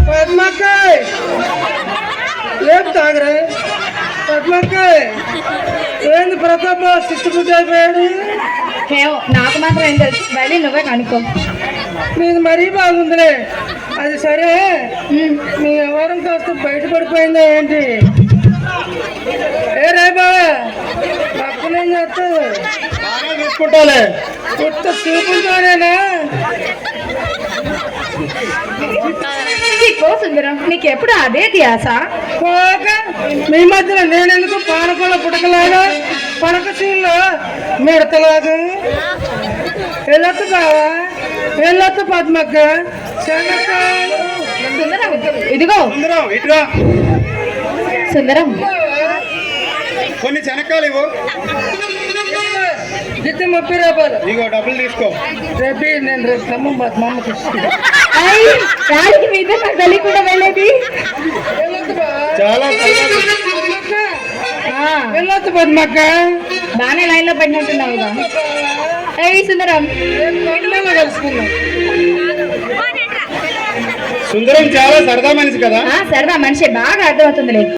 పద్మకాయ్ ఏం తాగరే పద్మకాయ్ ఏంది ప్రతాప సిట్టుబుద్ధి అయిపోయాడు. నాకు మాత్రం ఏం తెలుసు, వెళ్ళి నువ్వే కనుక్కో. నీది మరీ బాగుందిలే. అది సరే, మీ వ్యవహారం కాస్త బయటపడిపోయిందా ఏంటి? ఏ రే బావా పక్కనేం చేస్తావు? చూసుకుంటాలే. కొత్త చూపులతోనేనా? సుందరం, నీకెప్పుడు అదే ధ్యాస? మీ మధ్యలో నేనెందుకు పానకొల పుటకలాగా పనకసీల్లో మిడతలాగా? వెళ్ళొద్దు బావా, వెళ్ళొద్దు పద్మక్క. సుందరం ఇదిగో. సుందరం కొన్ని శనక్కాయలు ఇవ్వు. జిత్తి 30 రూపాయలు. ఇగో డబ్బులు తీసుకో. రేపు నేను రేపు మా అమ్మకి రాలికి మీద నాకు తల్లి కూడా వెళ్ళేది. చాలా వెళ్ళొద్దు పద్మక్క. బాగానే లైన్ లో పడినట్టున్నావుగా. సుందరం కలుసుకున్నాం. సుందరం చాలా సరదా మనిషి కదా. సరదా మనిషి, బాగా అర్థమవుతుంది లేదు.